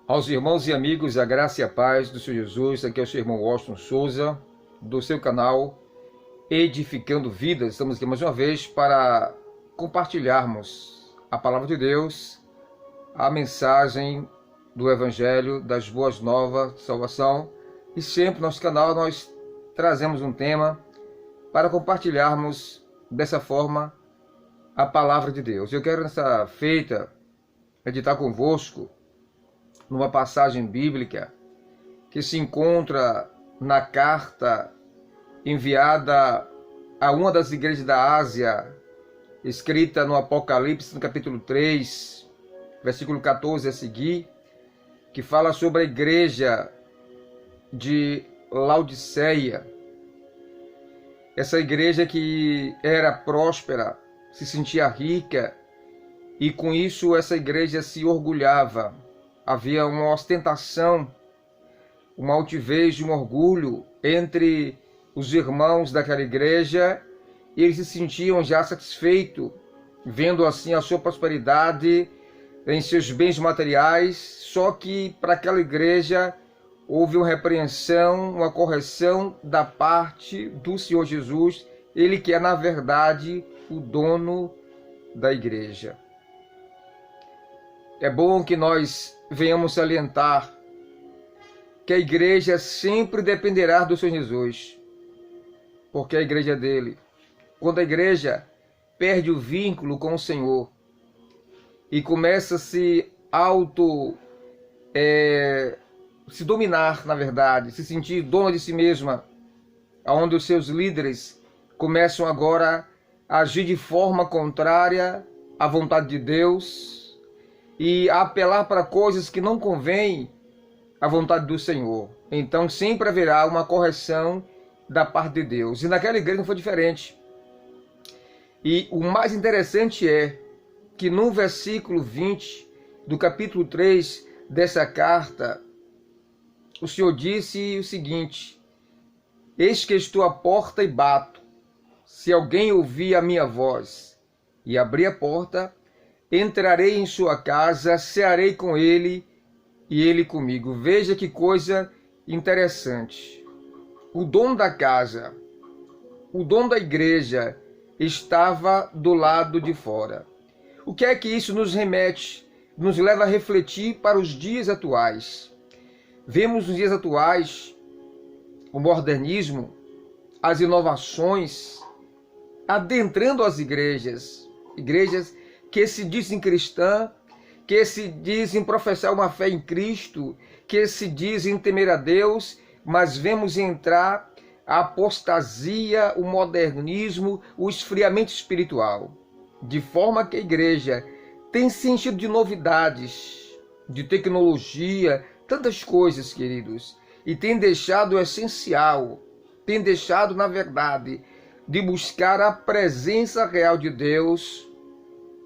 Aos irmãos e amigos, a graça e a paz do Senhor Jesus. Aqui é o seu irmão Washington Souza, do seu canal Edificando Vidas. Estamos aqui mais uma vez para compartilharmos a palavra de Deus, a mensagem do Evangelho, das boas novas de salvação. E sempre no nosso canal nós trazemos um tema para compartilharmos dessa forma a palavra de Deus. Eu quero nessa feita meditar convosco numa passagem bíblica que se encontra na carta enviada a uma das igrejas da Ásia, escrita no Apocalipse, no capítulo 3, versículo 14 a seguir, que fala sobre a igreja de Laodiceia. Essa igreja que era próspera, se sentia rica, e com isso essa igreja se orgulhava. Havia uma ostentação, uma altivez, um orgulho entre os irmãos daquela igreja, e eles se sentiam já satisfeitos, vendo assim a sua prosperidade em seus bens materiais. Só que para aquela igreja houve uma repreensão, uma correção da parte do Senhor Jesus, ele que é na verdade o dono da igreja. É bom que nós venhamos salientar que a igreja sempre dependerá do Senhor Jesus, porque a igreja é dele. Quando a igreja perde o vínculo com o Senhor e começa a se se dominar, na verdade, se sentir dona de si mesma, onde os seus líderes começam agora a agir de forma contrária à vontade de Deus e a apelar para coisas que não convêm à vontade do Senhor. Então sempre haverá uma correção da parte de Deus. E naquela igreja não foi diferente. E o mais interessante é que no versículo 20 do capítulo 3 dessa carta, o Senhor disse o seguinte: eis que estou à porta e bato. Se alguém ouvir a minha voz e abrir a porta, entrarei em sua casa, cearei com ele e ele comigo. Veja que coisa interessante. O dono da casa, o dono da igreja, estava do lado de fora. O que é que isso nos remete, nos leva a refletir para os dias atuais? Vemos nos dias atuais o modernismo, as inovações adentrando as igrejas que se dizem cristãs, que se dizem professar uma fé em Cristo, que se dizem temer a Deus, mas vemos entrar a apostasia, o modernismo, o esfriamento espiritual, de forma que a igreja tem se enchido de novidades, de tecnologia, tantas coisas, queridos, e tem deixado o essencial, tem deixado, na verdade, de buscar a presença real de Deus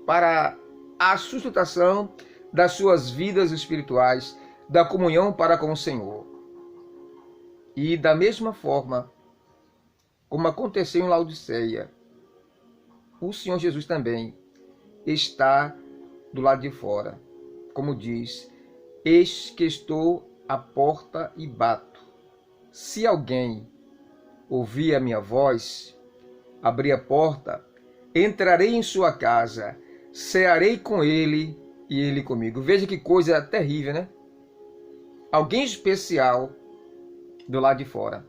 para a sustentação das suas vidas espirituais, da comunhão para com o Senhor. E da mesma forma, como aconteceu em Laodiceia, o Senhor Jesus também está do lado de fora. Como diz, eis que estou à porta e bato. Se alguém ouvir a minha voz, abrir a porta, entrarei em sua casa, cearei com ele e ele comigo. Veja que coisa terrível, né? Alguém especial do lado de fora.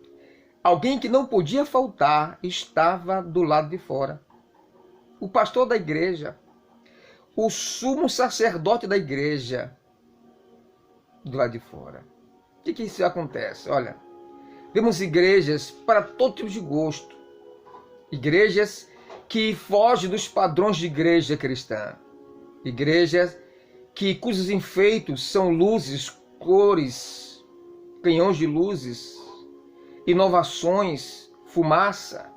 Alguém que não podia faltar estava do lado de fora. O pastor da igreja, o sumo sacerdote da igreja, do lado de fora. O que isso acontece? Olha, vemos igrejas para todo tipo de gosto. Igrejas que fogem dos padrões de igreja cristã. Igrejas cujos enfeites são luzes, cores, canhões de luzes, inovações, fumaça.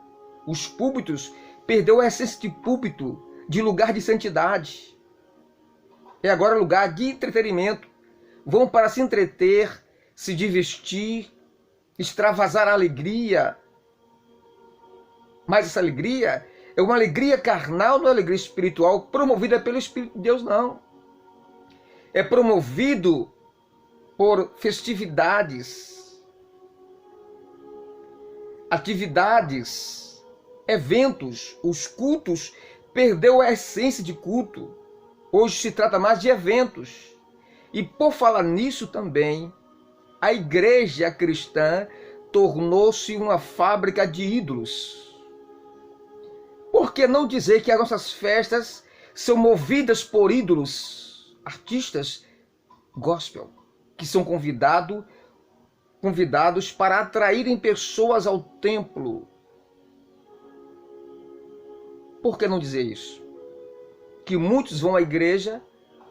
Os púlpitos perdeu a essência de púlpito, de lugar de santidade. É agora lugar de entretenimento. Vão para se entreter, se divertir, extravasar a alegria. Mas essa alegria é uma alegria carnal, não é uma alegria espiritual promovida pelo Espírito de Deus, não. É promovido por festividades, atividades, eventos. Os cultos perdeu a essência de culto. Hoje se trata mais de eventos. E por falar nisso também, a igreja cristã tornou-se uma fábrica de ídolos. Por que não dizer que as nossas festas são movidas por ídolos, artistas gospel, que são convidados para atraírem pessoas ao templo? Por que não dizer isso? Que muitos vão à igreja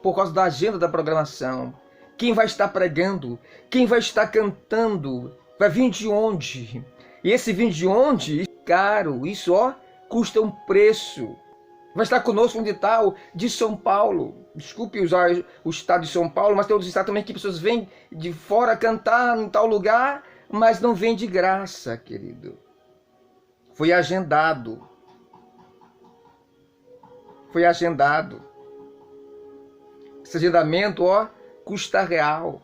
por causa da agenda da programação. Quem vai estar pregando? Quem vai estar cantando? Vai vir de onde? E esse vir de onde? Caro, isso custa um preço. Vai estar conosco onde tal? De São Paulo. Desculpe usar o estado de São Paulo, mas tem outros estados também que pessoas vêm de fora cantar em tal lugar, mas não vêm de graça, querido. Foi agendado. Foi agendado. Esse agendamento, custa real.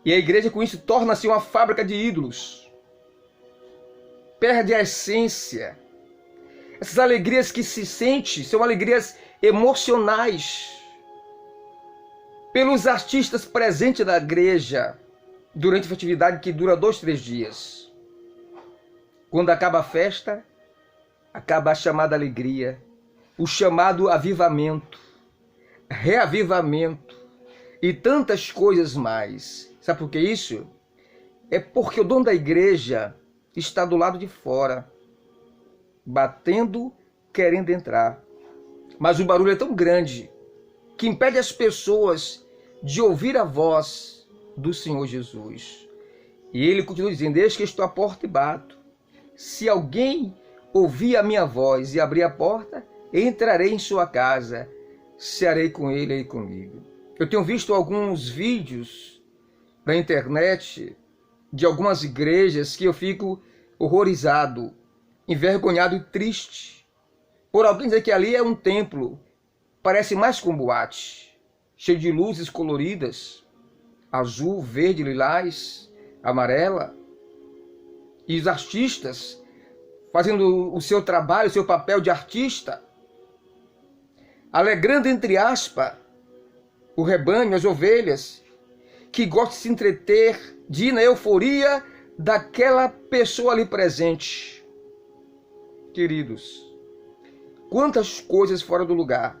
E a igreja com isso torna-se uma fábrica de ídolos. Perde a essência. Essas alegrias que se sente são alegrias emocionais. Pelos artistas presentes na igreja durante a festividade que dura 2, 3 dias. Quando acaba a festa, acaba a chamada alegria, o chamado avivamento, reavivamento e tantas coisas mais. Sabe por que isso? É porque o dono da igreja está do lado de fora, batendo, querendo entrar. Mas o barulho é tão grande que impede as pessoas de ouvir a voz do Senhor Jesus. E ele continua dizendo: eis que estou à porta e bato. Se alguém ouvir a minha voz e abrir a porta, entrarei em sua casa, cearei com ele e comigo. Eu tenho visto alguns vídeos na internet de algumas igrejas que eu fico horrorizado, envergonhado e triste por alguém dizer que ali é um templo. Parece mais com boate, cheio de luzes coloridas, azul, verde, lilás, amarela, e os artistas fazendo o seu trabalho, o seu papel de artista, alegrando, entre aspas, o rebanho, as ovelhas, que gostam de se entreter, de ir na euforia daquela pessoa ali presente. Queridos, quantas coisas fora do lugar.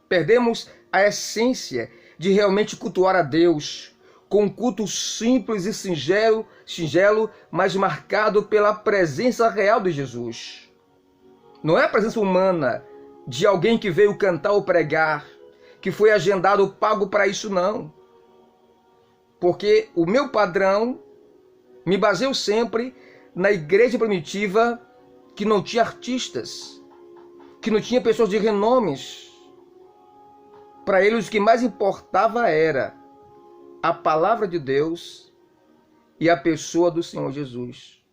Perdemos a essência de realmente cultuar a Deus, com um culto simples e singelo, mas marcado pela presença real de Jesus. Não é a presença humana de alguém que veio cantar ou pregar, que foi agendado ou pago para isso, não. Porque o meu padrão me baseio sempre na igreja primitiva, que não tinha artistas, que não tinha pessoas de renomes. Para eles o que mais importava era a palavra de Deus e a pessoa do Senhor Jesus.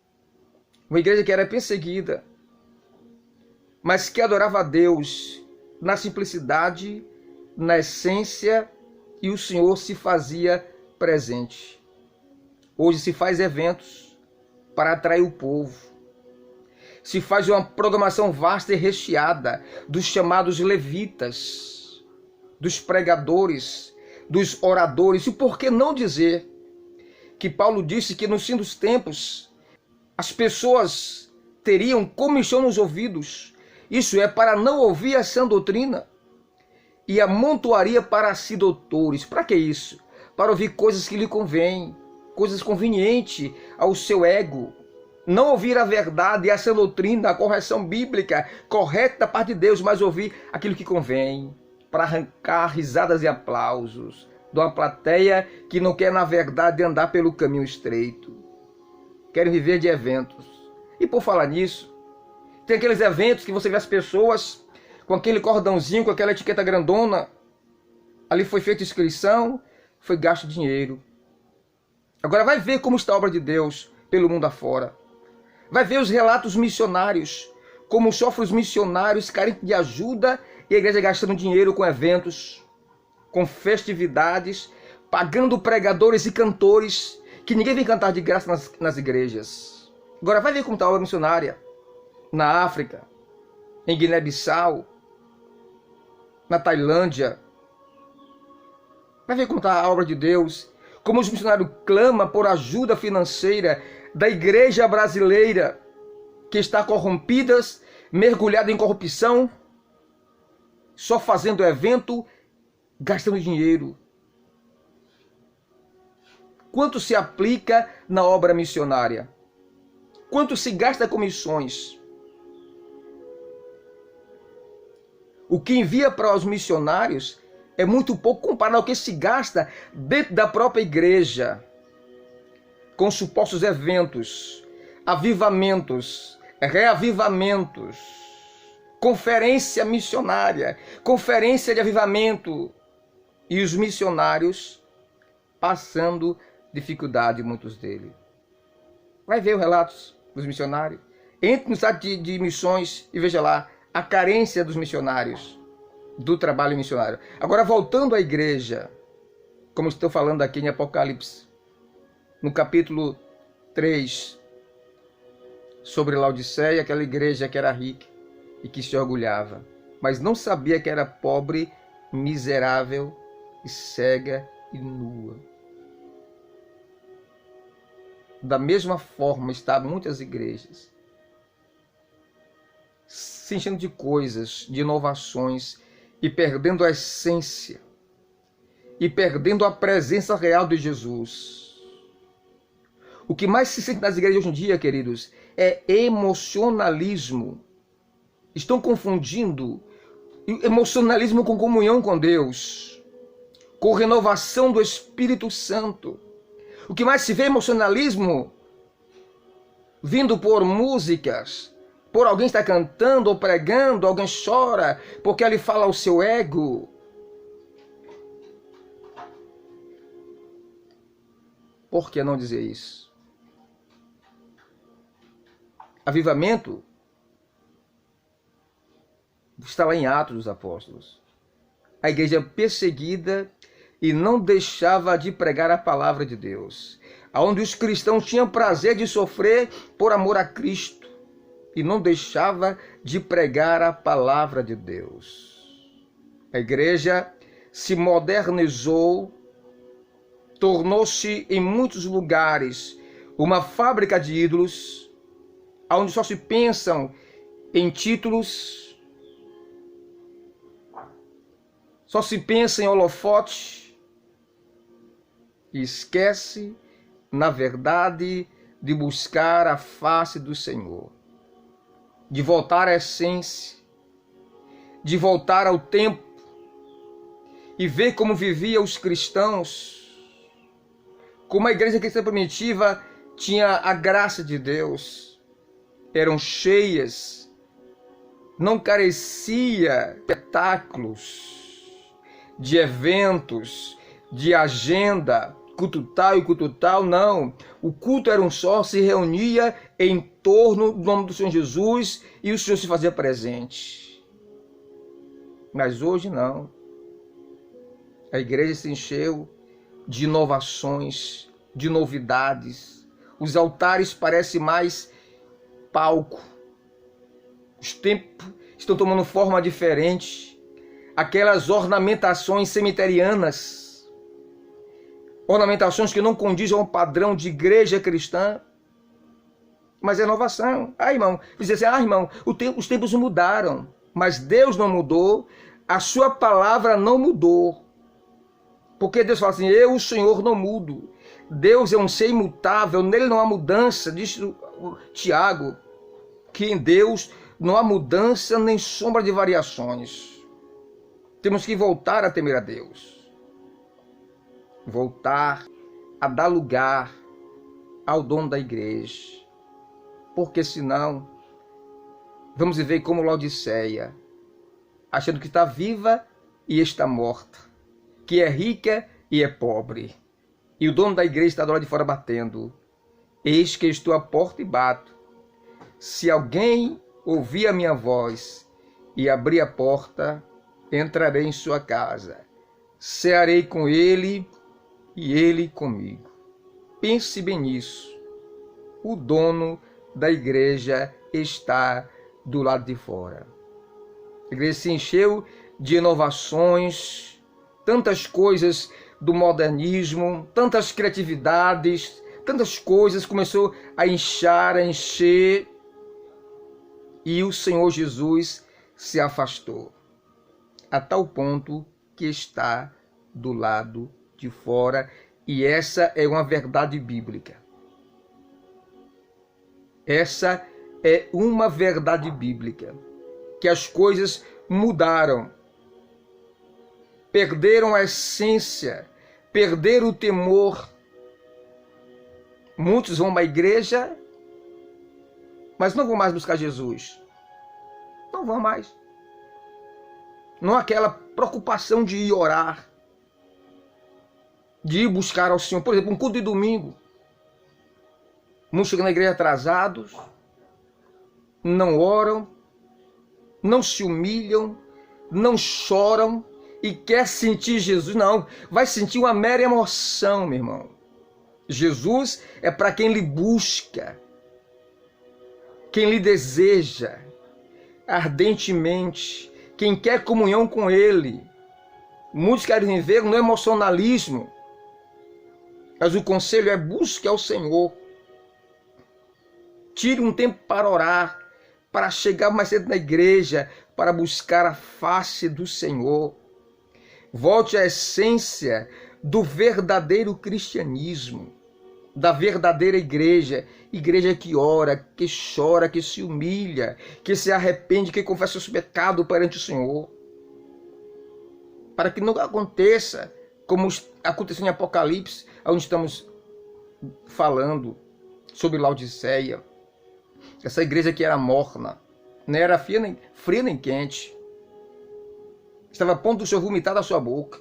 Uma igreja que era perseguida, mas que adorava a Deus na simplicidade, na essência, e o Senhor se fazia presente. Hoje se faz eventos para atrair o povo. Se faz uma programação vasta e recheada dos chamados levitas, dos pregadores, dos oradores. E por que não dizer que Paulo disse que no fim dos tempos as pessoas teriam comichão nos ouvidos, isso é, para não ouvir a sã doutrina, e amontoaria para si doutores. Para que isso? Para ouvir coisas que lhe convêm, coisas convenientes ao seu ego. Não ouvir a verdade e a sã doutrina, a correção bíblica correta da parte de Deus, mas ouvir aquilo que convém, para arrancar risadas e aplausos de uma plateia que não quer, na verdade, andar pelo caminho estreito. Querem viver de eventos. E por falar nisso, tem aqueles eventos que você vê as pessoas com aquele cordãozinho, com aquela etiqueta grandona. Ali foi feita inscrição, foi gasto dinheiro. Agora vai ver como está a obra de Deus pelo mundo afora. Vai ver os relatos missionários, como sofrem os missionários carentes de ajuda e a igreja gastando dinheiro com eventos. com festividades, pagando pregadores e cantores, que ninguém vem cantar de graça nas igrejas. Agora vai ver como está a obra missionária na África, em Guiné-Bissau, na Tailândia. Vai ver como está a obra de Deus, como os missionários clamam por ajuda financeira da igreja brasileira, que está corrompida, mergulhada em corrupção, só fazendo evento, gastando dinheiro. Quanto se aplica na obra missionária? Quanto se gasta com missões? O que envia para os missionários é muito pouco comparado ao que se gasta dentro da própria igreja, com supostos eventos, avivamentos, reavivamentos, conferência missionária, conferência de avivamento, e os missionários passando dificuldade, muitos deles. Vai ver os relatos dos missionários. Entre no site de missões e veja lá a carência dos missionários, do trabalho missionário. Agora, voltando à igreja, como estou falando aqui em Apocalipse, no capítulo 3, sobre Laodiceia, aquela igreja que era rica e que se orgulhava, mas não sabia que era pobre, miserável e cega e nua. Da mesma forma estavam muitas igrejas se enchendo de coisas, de inovações, e perdendo a essência, e perdendo a presença real de Jesus. O que mais se sente nas igrejas hoje em dia, queridos, é emocionalismo. Estão confundindo emocionalismo com comunhão com Deus, com renovação do Espírito Santo. O que mais se vê é emocionalismo vindo por músicas, por alguém está cantando ou pregando, alguém chora porque ele fala ao seu ego. Por que não dizer isso? Avivamento está lá em Atos dos Apóstolos. A igreja perseguida e não deixava de pregar a palavra de Deus, onde os cristãos tinham prazer de sofrer por amor a Cristo, e não deixava de pregar a palavra de Deus. A igreja se modernizou, tornou-se em muitos lugares uma fábrica de ídolos, onde só se pensam em títulos, só se pensa em holofote, e esquece, na verdade, de buscar a face do Senhor, de voltar à essência, de voltar ao tempo e ver como viviam os cristãos, como a igreja cristã primitiva tinha a graça de Deus, eram cheias, não carecia de espetáculos, de eventos, de agenda, culto tal e culto tal, não. O culto era um só, se reunia em torno do nome do Senhor Jesus e o Senhor se fazia presente. Mas hoje não. A igreja se encheu de inovações, de novidades. Os altares parecem mais palco. Os templos estão tomando forma diferente. Aquelas ornamentações cemiterianas, ornamentações que não condizem ao padrão de igreja cristã, mas é inovação. Irmão, dizer assim, irmão, os tempos mudaram, mas Deus não mudou, a sua palavra não mudou. Porque Deus fala assim, eu, o Senhor, não mudo. Deus é um ser imutável, nele não há mudança, diz Tiago, que em Deus não há mudança nem sombra de variações. Temos que voltar a temer a Deus. Voltar a dar lugar ao dono da igreja. Porque senão vamos viver como Laodiceia, achando que está viva e está morta, que é rica e é pobre. E o dono da igreja está do lado de fora batendo. Eis que estou à porta e bato. Se alguém ouvir a minha voz e abrir a porta, entrarei em sua casa, cearei com ele e ele comigo. Pense bem nisso. O dono da igreja está do lado de fora. A igreja se encheu de inovações, tantas coisas do modernismo, tantas criatividades, tantas coisas, começou a inchar, a encher, e o Senhor Jesus se afastou, a tal ponto que está do lado de fora, e essa é uma verdade bíblica. Essa é uma verdade bíblica, que as coisas mudaram, perderam a essência, perderam o temor. Muitos vão à igreja, mas não vão mais buscar Jesus. Não vão mais. Não há aquela preocupação de ir orar, de ir buscar ao Senhor. Por exemplo, um culto de domingo. Muitos chegam na igreja atrasados, não oram, não se humilham, não choram e quer sentir Jesus. Não, vai sentir uma mera emoção, meu irmão. Jesus é para quem lhe busca, quem lhe deseja ardentemente, quem quer comunhão com Ele. Muitos querem viver no emocionalismo, mas o conselho é: busque ao Senhor. Tire um tempo para orar, para chegar mais cedo na igreja, para buscar a face do Senhor. Volte à essência do verdadeiro cristianismo, da verdadeira igreja, igreja que ora, que chora, que se humilha, que se arrepende, que confessa os pecados perante o Senhor. Para que não aconteça como aconteceu em Apocalipse, onde estamos falando sobre Laodiceia. Essa igreja que era morna, não era fria nem quente, estava a ponto do Senhor vomitar da sua boca.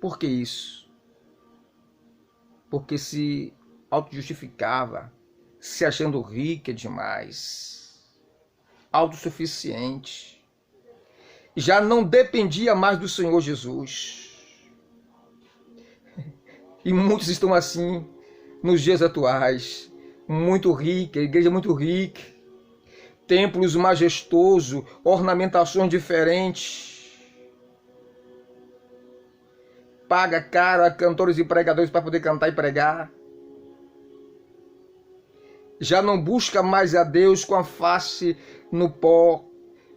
Por que isso? Porque se auto-justificava, se achando rica demais, autossuficiente, já não dependia mais do Senhor Jesus. E muitos estão assim nos dias atuais, muito rica, igreja muito rica, templos majestosos, ornamentações diferentes, paga caro a cantores e pregadores para poder cantar e pregar, já não busca mais a Deus com a face no pó,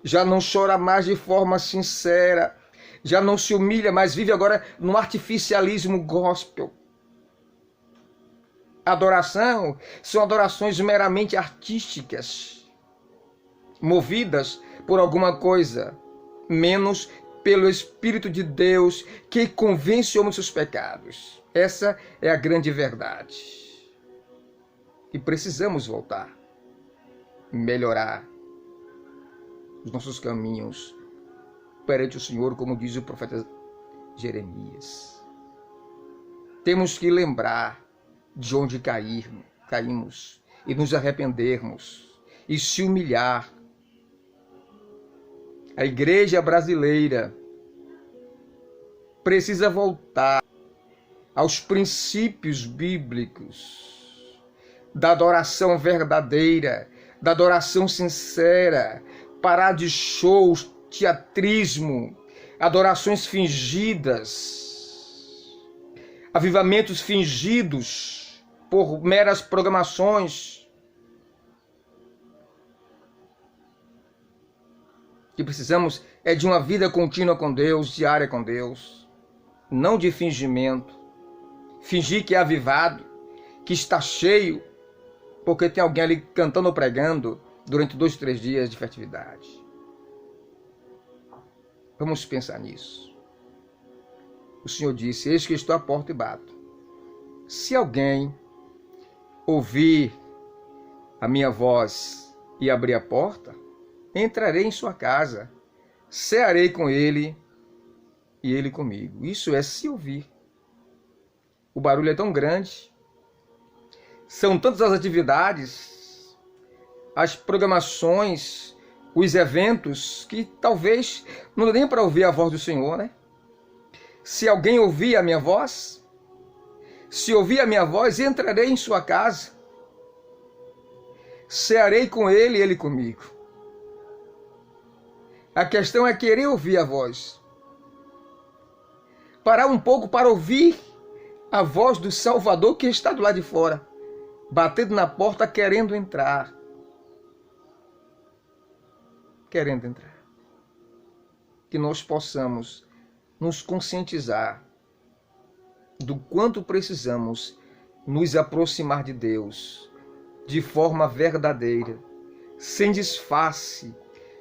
já não chora mais de forma sincera, já não se humilha, mas vive agora no artificialismo gospel. Adoração são adorações meramente artísticas, movidas por alguma coisa, menos pelo Espírito de Deus que convence o homem dos seus pecados. Essa é a grande verdade. E precisamos voltar, melhorar os nossos caminhos perante o Senhor, como diz o profeta Jeremias. Temos que lembrar de onde caímos e nos arrependermos e se humilhar. A igreja brasileira precisa voltar aos princípios bíblicos da adoração verdadeira, da adoração sincera, parar de shows, teatrismo, adorações fingidas, avivamentos fingidos por meras programações. O que precisamos é de uma vida contínua com Deus, diária com Deus, não de fingimento. Fingir que é avivado, que está cheio, porque tem alguém ali cantando ou pregando durante 2, 3 dias de festividade. Vamos pensar nisso. O Senhor disse: eis que estou à porta e bato. Se alguém ouvir a minha voz e abrir a porta, entrarei em sua casa, cearei com ele e ele comigo. Isso é se ouvir. O barulho é tão grande, são tantas as atividades, as programações, os eventos que talvez não dê nem para ouvir a voz do Senhor, né? Se alguém ouvir a minha voz, se ouvir a minha voz, entrarei em sua casa, cearei com ele e ele comigo. A questão é querer ouvir a voz. Parar um pouco para ouvir a voz do Salvador que está do lado de fora, batendo na porta, querendo entrar. Querendo entrar. Que nós possamos nos conscientizar do quanto precisamos nos aproximar de Deus de forma verdadeira, sem disfarce,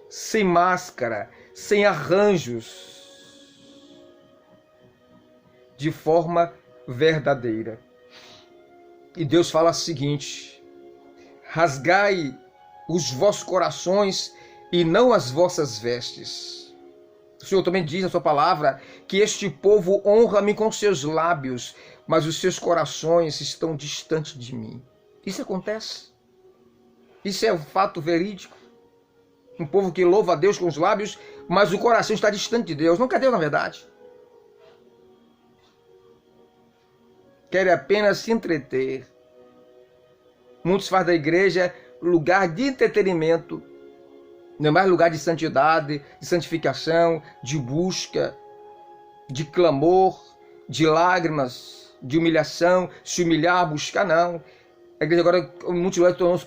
sem máscara, sem arranjos, de forma verdadeira. E Deus fala o seguinte: rasgai os vossos corações e não as vossas vestes. O Senhor também diz na sua palavra que este povo honra-me com seus lábios, mas os seus corações estão distantes de mim. Isso acontece. Isso é um fato verídico. Um povo que louva a Deus com os lábios, mas o coração está distante de Deus. Não quer Deus, na verdade. Quer apenas se entreter. Muitos fazem da igreja lugar de entretenimento, não é mais lugar de santidade, de santificação, de busca, de clamor, de lágrimas, de humilhação, se humilhar, buscar, não. A igreja agora, muitos lugares tornou-se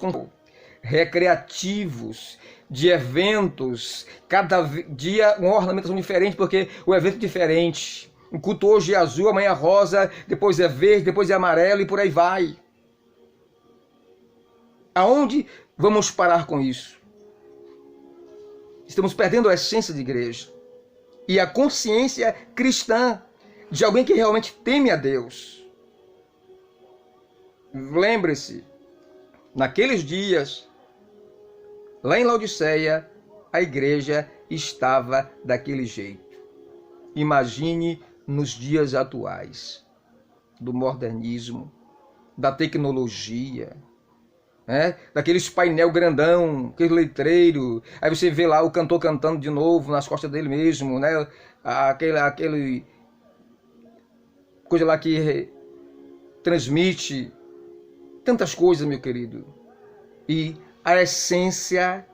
recreativos, de eventos, cada dia uma ornamentação diferente, porque o evento é diferente. O culto hoje é azul, amanhã é rosa, depois é verde, depois é amarelo e por aí vai. Aonde vamos parar com isso? Estamos perdendo a essência de igreja e a consciência cristã de alguém que realmente teme a Deus. Lembre-se, naqueles dias, lá em Laodiceia, a igreja estava daquele jeito. Imagine nos dias atuais, do modernismo, da tecnologia, daqueles painel grandão, aquele letreiro, aí você vê lá o cantor cantando de novo nas costas dele mesmo, né? Aquele coisa lá que transmite tantas coisas, meu querido. E a essência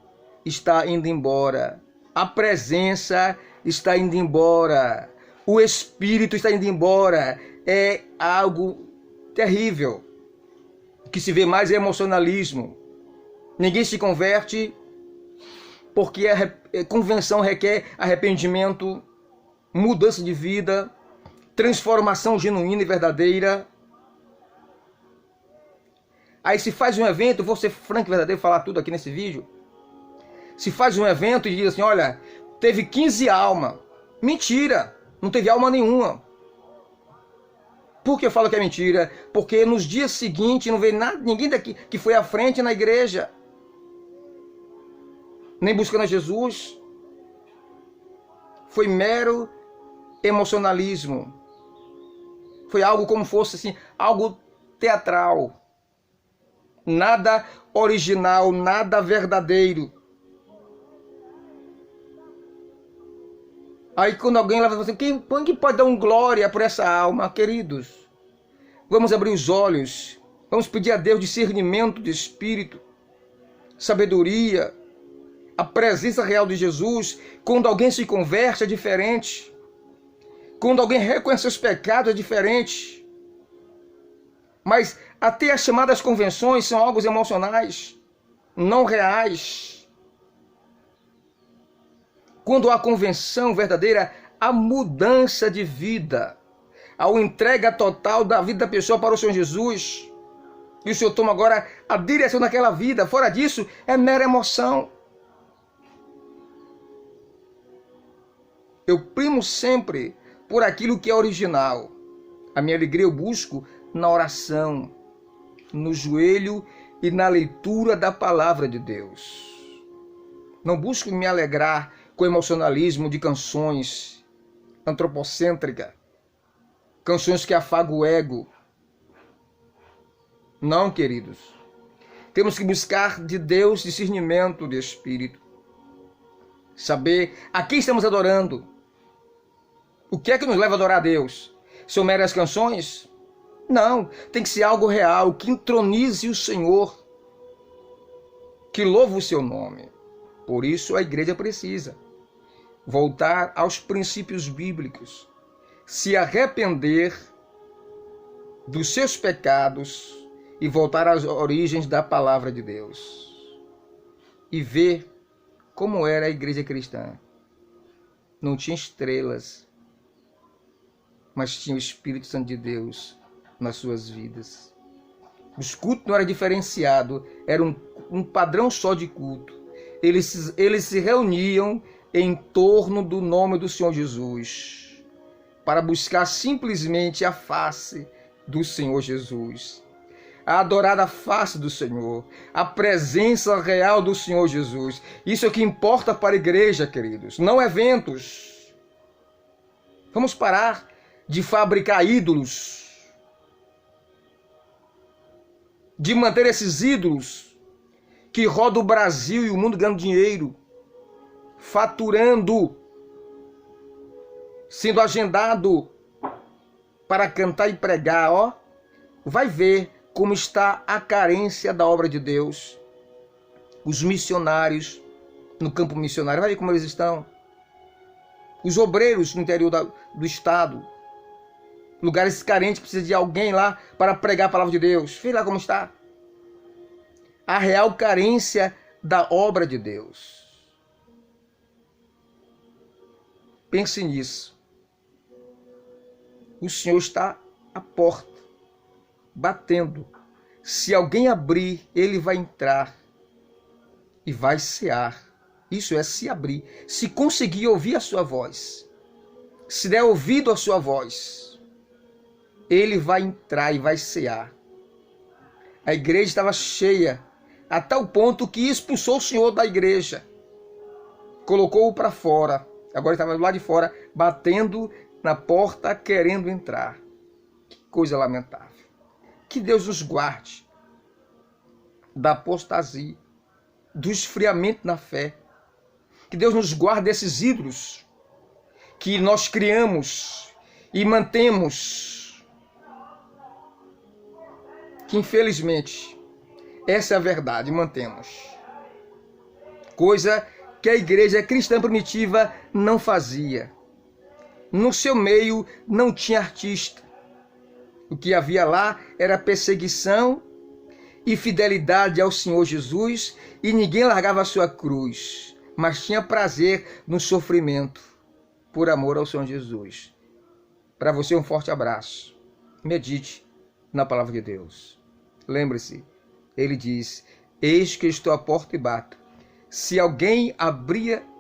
está indo embora, a presença está indo embora, o espírito está indo embora. É algo terrível. O que se vê mais é emocionalismo. Ninguém se converte porque a convenção requer arrependimento, mudança de vida, transformação genuína e verdadeira. Aí se faz um evento, vou ser franco e verdadeiro, falar tudo aqui nesse vídeo. Se faz um evento e diz assim, olha, teve 15 almas. Mentira, não teve alma nenhuma. Por que eu falo que é mentira? Porque nos dias seguintes não veio ninguém daqui que foi à frente na igreja, nem buscando a Jesus. Foi mero emocionalismo. Foi algo como fosse assim, algo teatral. Nada original, nada verdadeiro. Aí quando alguém lá vai falar assim, quem pode dar um glória por essa alma, queridos? Vamos abrir os olhos, vamos pedir a Deus discernimento de espírito, sabedoria, a presença real de Jesus. Quando alguém se converte é diferente. Quando alguém reconhece os pecados é diferente. Mas até as chamadas convenções são algo emocionais, não reais. Quando há convenção verdadeira, há mudança de vida, há uma entrega total da vida da pessoa para o Senhor Jesus. E o Senhor toma agora a direção daquela vida. Fora disso, é mera emoção. Eu primo sempre por aquilo que é original. A minha alegria eu busco na oração, no joelho e na leitura da palavra de Deus. Não busco me alegrar com emocionalismo de canções antropocêntricas, canções que afagam o ego. Não, queridos. Temos que buscar de Deus discernimento de espírito. saber a quem estamos adorando. O que é que nos leva a adorar a Deus? São meras canções? Não, tem que ser algo real, que entronize o Senhor, que louve o seu nome. Por isso a igreja precisa voltar aos princípios bíblicos, se arrepender dos seus pecados e voltar às origens da palavra de Deus. E ver como era a igreja cristã. Não tinha estrelas, mas tinha o Espírito Santo de Deus nas suas vidas. Os cultos não eram diferenciados, era um padrão só de culto. Eles se reuniam em torno do nome do Senhor Jesus, para buscar simplesmente a face do Senhor Jesus, a adorar a face do Senhor, a presença real do Senhor Jesus. Isso é o que importa para a igreja, queridos, não eventos. Vamos parar de fabricar ídolos, de manter esses ídolos que rodam o Brasil e o mundo ganhando dinheiro, faturando, sendo agendado para cantar e pregar. Ó, vai ver como está a carência da obra de Deus. Os missionários no campo missionário, vai ver como eles estão. Os obreiros no interior do estado, lugares carentes, precisa de alguém lá para pregar a palavra de Deus. Vê lá como está a real carência da obra de Deus. Pense nisso. O Senhor está à porta, batendo. Se alguém abrir, ele vai entrar e vai cear. Isso é se abrir. Se conseguir ouvir a sua voz, se der ouvido à sua voz, ele vai entrar e vai cear. A igreja estava cheia, a tal ponto que expulsou o Senhor da igreja. Colocou-o para fora. Agora estava lá de fora, batendo na porta, querendo entrar. Que coisa lamentável. Que Deus nos guarde da apostasia, do esfriamento na fé. Que Deus nos guarde desses ídolos que nós criamos e mantemos. Que infelizmente, essa é a verdade, mantemos. Coisa que a igreja cristã primitiva não fazia. No seu meio não tinha artista. O que havia lá era perseguição e fidelidade ao Senhor Jesus, e ninguém largava a sua cruz, mas tinha prazer no sofrimento por amor ao Senhor Jesus. Para você um forte abraço. Medite na palavra de Deus. Lembre-se, ele diz: eis que estou à porta e bato. Se alguém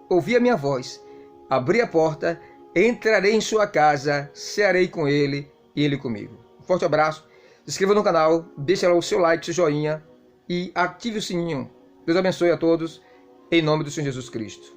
ouvir a minha voz, abrir a porta, entrarei em sua casa, cearei com ele e ele comigo. Um forte abraço, se inscreva no canal, deixe lá o seu like, seu joinha e ative o sininho. Deus abençoe a todos, em nome do Senhor Jesus Cristo.